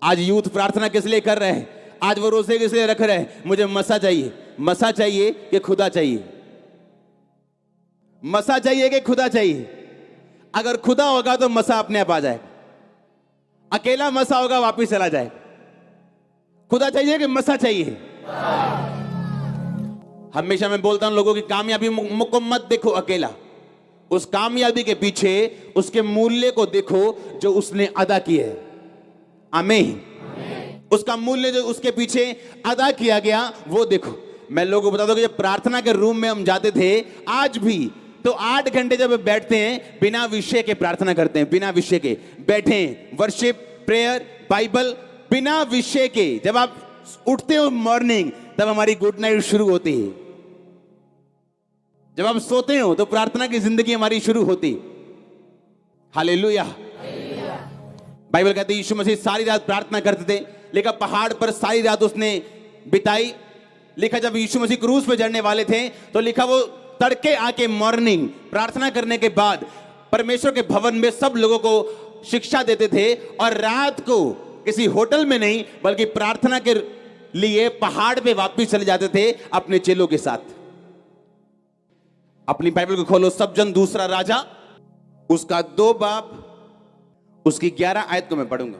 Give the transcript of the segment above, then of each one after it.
आज यूथ प्रार्थना किस लिए कर रहे हैं? आज वो रोजे किस लिए रख रहे हैं? मुझे मसा चाहिए। मसा चाहिए कि खुदा चाहिए? मसा चाहिए कि खुदा चाहिए? अगर खुदा होगा तो मसा अपने आप आ जाएगा, अकेला मसा होगा वापिस चला जाएगा। खुदा चाहिए कि मसा चाहिए? हमेशा मैं बोलता हूं लोगों की कामयाबी को मत देखो अकेला, उस कामयाबी के पीछे उसके मूल्य को देखो जो उसने अदा किए है। आमीन। उसका मूल्य जो उसके पीछे अदा किया गया वो देखो। मैं लोगों को बता दूं कि जब प्रार्थना के रूम में हम जाते थे, आज भी तो 8 घंटे जब बैठते हैं बिना विषय के प्रार्थना करते हैं, बिना विषय के बैठे, वर्शिप, प्रेयर, बाइबल, बिना विषय के। जब आप उठते हो मॉर्निंग तब हमारी गुड नाइट शुरू होती है। जब आप सोते हो तो प्रार्थना की जिंदगी हमारी शुरू होती। हालेलुया। बाइबल कहती है यीशु मसीह सारी रात प्रार्थना करते थे, लिखा पहाड़ पर सारी रात उसने बिताई। लिखा जब यीशु मसीह क्रूस पे चढ़ने वाले थे तो लिखा वो तड़के आके मॉर्निंग प्रार्थना करने के बाद परमेश्वर के भवन में सब लोगों को शिक्षा देते थे, और रात को किसी होटल में नहीं बल्कि प्रार्थना के लिए पहाड़ पे वापस चले जाते थे अपने चेलों के साथ। अपनी बाइबल को खोलो, सब जन दूसरा राजा उसका 2 बाब उसकी 11 आयत को मैं पढ़ूंगा।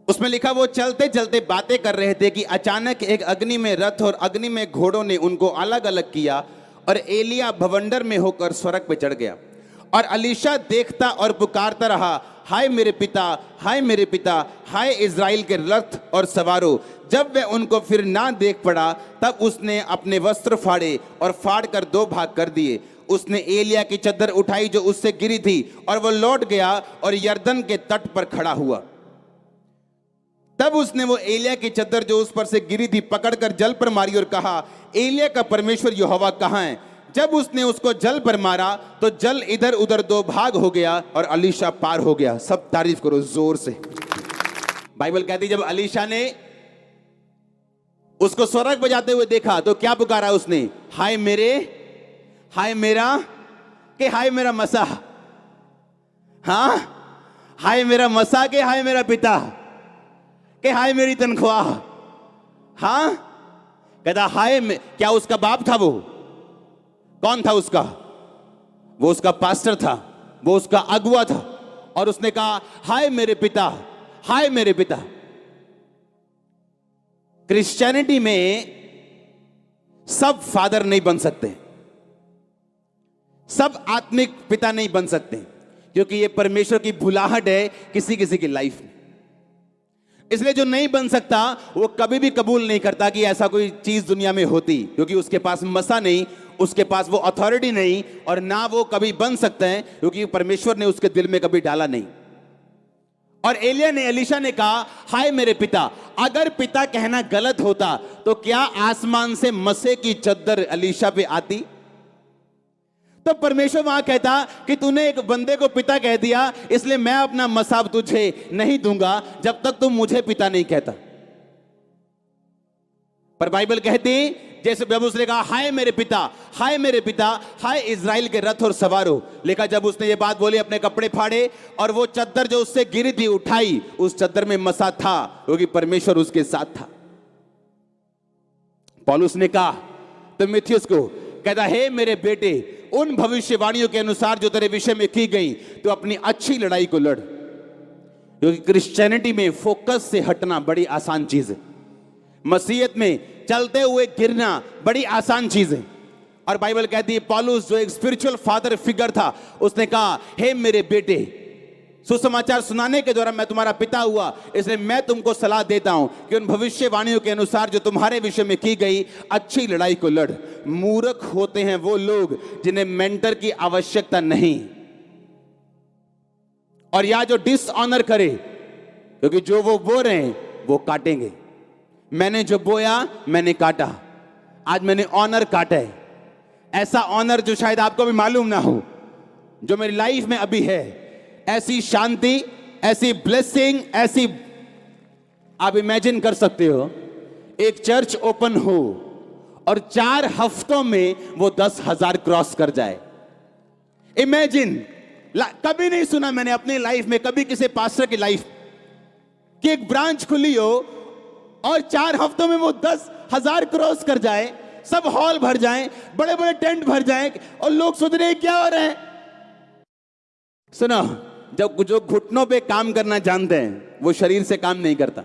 उसमें लिखा वो चलते चलते बातें कर रहे थे कि अचानक एक अग्नि में रथ और अग्नि में घोड़ों ने उनको अलग अलग किया, और एलिया भवंडर में होकर स्वर्ग पे चढ़ गया। और अलीशा देखता और पुकारता रहा, हाय मेरे पिता, हाय मेरे पिता, हाय इज़राइल के रथ और सवारों। जब वह उनको फिर ना देख पड़ा तब उसने अपने वस्त्र फाड़े और फाड़ कर 2 भाग कर दिए। उसने एलिया की चद्दर उठाई जो उससे गिरी थी, और वह लौट गया और यरदन के तट पर खड़ा हुआ। तब उसने वो एलिया की चद्दर जो उस पर से गिरी थी पकड़कर जल पर मारी और कहा, एलिया का परमेश्वर यहोवा कहाँ है? जब उसने उसको जल पर मारा तो जल इधर उधर 2 भाग हो गया और अलीशा पार हो गया। सब तारीफ करो जोर से। बाइबल कहती जब अलीशा ने उसको स्वर्ग बजाते हुए देखा तो क्या पुकारा उसने? हाय मेरे, हाय मेरा, के हाय मेरा मसा, हाँ हाय मेरा मसा, के हाय मेरा पिता, के हाय मेरी तनख्वाह। हाँ कहता हाय क्या उसका बाप था? वो कौन था उसका? वो उसका पास्टर था, वो उसका अगुआ था, और उसने कहा हाय मेरे पिता, हाय मेरे पिता। क्रिश्चियनिटी में सब फादर नहीं बन सकते, सब आत्मिक पिता नहीं बन सकते, क्योंकि ये परमेश्वर की भुलाहट है किसी किसी की लाइफ में। इसलिए जो नहीं बन सकता वो कभी भी कबूल नहीं करता कि ऐसा कोई चीज दुनिया में होती, क्योंकि उसके पास मसा नहीं, उसके पास वो अथॉरिटी नहीं, और ना वो कभी बन सकते हैं क्योंकि परमेश्वर ने उसके दिल में कभी डाला नहीं। और एलिया ने, एलीशा ने कहा हाय मेरे पिता। अगर पिता कहना गलत होता तो क्या आसमान से मसे की चद्दर एलीशा पे आती? तो परमेश्वर वहां कहता कि तूने एक बंदे को पिता कह दिया, इसलिए मैं अपना मसाब तुझे नहीं दूंगा जब तक तुम मुझे पिता नहीं कहता। पर बाइबल कहती जैसे जब उसने कहा हाय मेरे पिता, हाय मेरे पिता, हाय इज़राइल के रथ और सवारों। लिखा जब उसने ये बात बोली अपने कपड़े फाड़े और वो चद्दर जो उससे गिरी थी उठाई, उस चद्दर में मसा था क्योंकि परमेश्वर उसके साथ था। पौलुस ने कहा तीमुथियुस को, कहता हे मेरे बेटे, उन भविष्यवाणियों के अनुसार जो तेरे विषय में की गई तो अपनी अच्छी लड़ाई को लड़। क्योंकि क्रिश्चियनिटी में फोकस से हटना बड़ी आसान चीज है, मसीहत में चलते हुए गिरना बड़ी आसान चीज है। और बाइबल कहती है पौलुस जो एक स्पिरिचुअल फादर फिगर था, उसने कहा हे मेरे बेटे, सुसमाचार सुनाने के द्वारा मैं तुम्हारा पिता हुआ, इसलिए मैं तुमको सलाह देता हूं कि उन भविष्यवाणियों के अनुसार जो तुम्हारे विषय में की गई अच्छी लड़ाई को लड़। मूर्ख होते हैं वो लोग जिन्हें मेंटर की आवश्यकता नहीं, और या जो डिसऑनर करे, क्योंकि जो वो बो रहे हैं वो काटेंगे। मैंने जो बोया मैंने काटा, आज मैंने ऑनर काटा है। ऐसा ऑनर जो शायद आपको भी मालूम ना हो, जो मेरी लाइफ में अभी है। ऐसी शांति, ऐसी ब्लेसिंग, ऐसी आप इमेजिन कर सकते हो एक चर्च ओपन हो और 4 हफ्तों में वो 10,000 क्रॉस कर जाए। इमेजिन, कभी नहीं सुना मैंने अपनी लाइफ में, कभी किसी पास्टर की लाइफ, कि एक ब्रांच खुली हो और 4 हफ्तों में वो 10,000 क्रॉस कर जाए, सब हॉल भर जाएं, बड़े बड़े टेंट भर जाएं और लोग सोच रहे हैं क्या हो रहा है। सुनो, जब जो घुटनों पे काम करना जानते हैं वो शरीर से काम नहीं करता।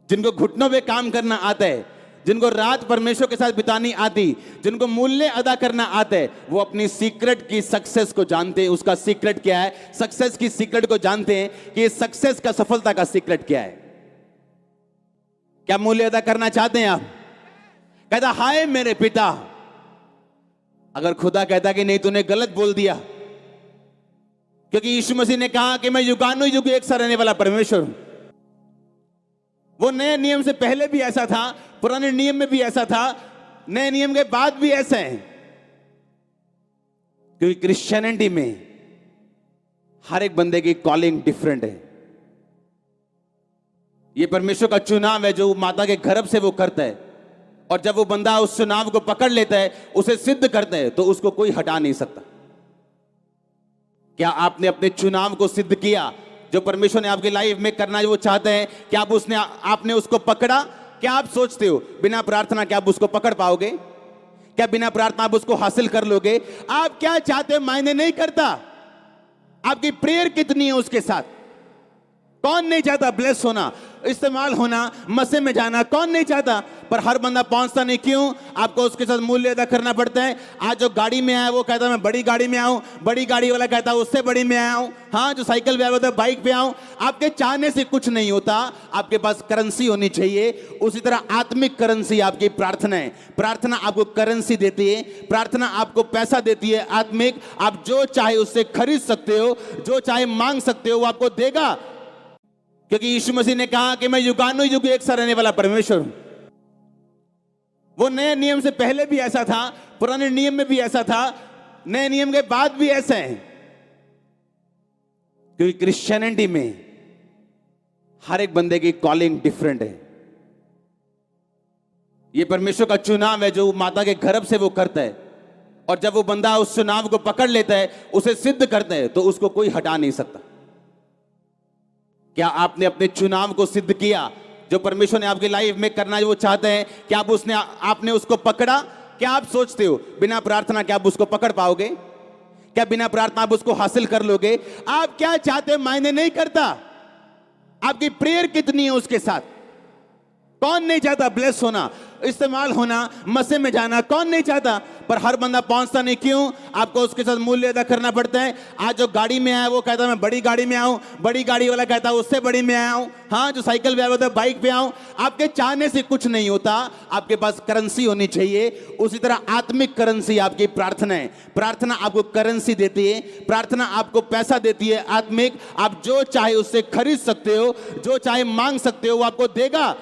जिनको घुटनों पे काम करना आता है, जिनको रात परमेश्वर के साथ बितानी आती, जिनको मूल्य अदा करना आता है, वो अपनी सीक्रेट की सक्सेस को जानते हैं। उसका सीक्रेट क्या है? सक्सेस की सीक्रेट को जानते हैं कि ये सक्सेस का, सफलता का सीक्रेट क्या है। क्या मूल्य अदा करना चाहते हैं आप? कहता हाय मेरे पिता। अगर खुदा कहता कि नहीं तूने गलत बोल दिया, क्योंकि यीशु मसीह ने कहा कि मैं युगानुयुग एक सा रहने वाला परमेश्वर हूं। वो नए नियम से पहले भी ऐसा था, पुराने नियम में भी ऐसा था, नए नियम के बाद भी ऐसा है। क्योंकि क्रिश्चियनिटी में हर एक बंदे की कॉलिंग डिफरेंट है। ये परमेश्वर का चुनाव है जो माता के गर्भ से वो करता है, और जब वो बंदा उस चुनाव को पकड़ लेता है, उसे सिद्ध करता है, तो उसको कोई हटा नहीं सकता। क्या आपने अपने चुनाव को सिद्ध किया जो परमेश्वर ने आपकी लाइफ में करना जो वो चाहते हैं? क्या आपने उसको पकड़ा? क्या आप सोचते हो बिना प्रार्थना क्या आप उसको पकड़ पाओगे? क्या बिना प्रार्थना आप उसको हासिल कर लोगे? आप क्या चाहते हो मायने नहीं करता। आपकी प्रेयर कितनी है उसके साथ। कौन नहीं चाहता ब्लेस होना, इस्तेमाल होना, मसीह में जाना? कौन नहीं चाहता? पर हर बंदा पहुंचता नहीं। क्यों? आपको उसके साथ मूल्य अदा करना पड़ता है। आज जो गाड़ी में आया वो कहता मैं बड़ी गाड़ी में आऊं, बड़ी गाड़ी वाला कहता उससे बड़ी में आया हूं। हाँ, जो साइकिल पे आया होता है बाइक पे आऊं। आपके चाहने से कुछ नहीं होता, आपके पास करेंसी होनी चाहिए। उसी तरह आत्मिक करेंसी आपकी प्रार्थना है। प्रार्थना आपको करेंसी देती है, प्रार्थना आपको पैसा देती है आत्मिक। आप जो चाहे उससे खरीद सकते हो, जो चाहे मांग सकते हो, वो आपको देगा। क्योंकि यीशु मसीह ने कहा कि मैं युगानुयुग एक सा रहने वाला परमेश्वर हूं। वो नए नियम से पहले भी ऐसा था, पुराने नियम में भी ऐसा था, नए नियम के बाद भी ऐसा है। क्योंकि क्रिश्चियनिटी में हर एक बंदे की कॉलिंग डिफरेंट है। ये परमेश्वर का चुनाव है जो माता के गर्भ से वो करता है, और जब वो बंदा उस चुनाव को पकड़ लेता है, उसे सिद्ध करता है, तो उसको कोई हटा नहीं सकता। क्या आपने अपने चुनाव को सिद्ध किया जो परमेश्वर ने आपकी लाइफ में करना जो वो चाहते हैं? क्या आपने उसको पकड़ा? क्या आप सोचते हो बिना प्रार्थना क्या आप उसको पकड़ पाओगे? क्या बिना प्रार्थना आप उसको हासिल कर लोगे? आप क्या चाहते हो मायने नहीं करता। आपकी प्रेयर कितनी है उसके साथ। कौन नहीं चाहता ब्लेस होना, इस्तेमाल होना, मसीह में जाना? कौन नहीं चाहता? पर हर बंदा पहुंचता नहीं। क्यों? आपको उसके साथ मूल्य अदा करना पड़ता है। आज जो गाड़ी में आया वो कहता मैं बड़ी गाड़ी में आऊं, बड़ी गाड़ी वाला कहता उससे बड़ी में आया हूं। हाँ, जो साइकिल पे आया होता है बाइक पे आऊं। आपके चाहने से कुछ नहीं होता, आपके पास करेंसी होनी चाहिए। उसी तरह आत्मिक करेंसी आपकी प्रार्थना है। प्रार्थना आपको करेंसी देती है, प्रार्थना आपको पैसा देती है आत्मिक। आप जो चाहे उससे खरीद सकते हो, जो चाहे मांग सकते हो, वो आपको देगा।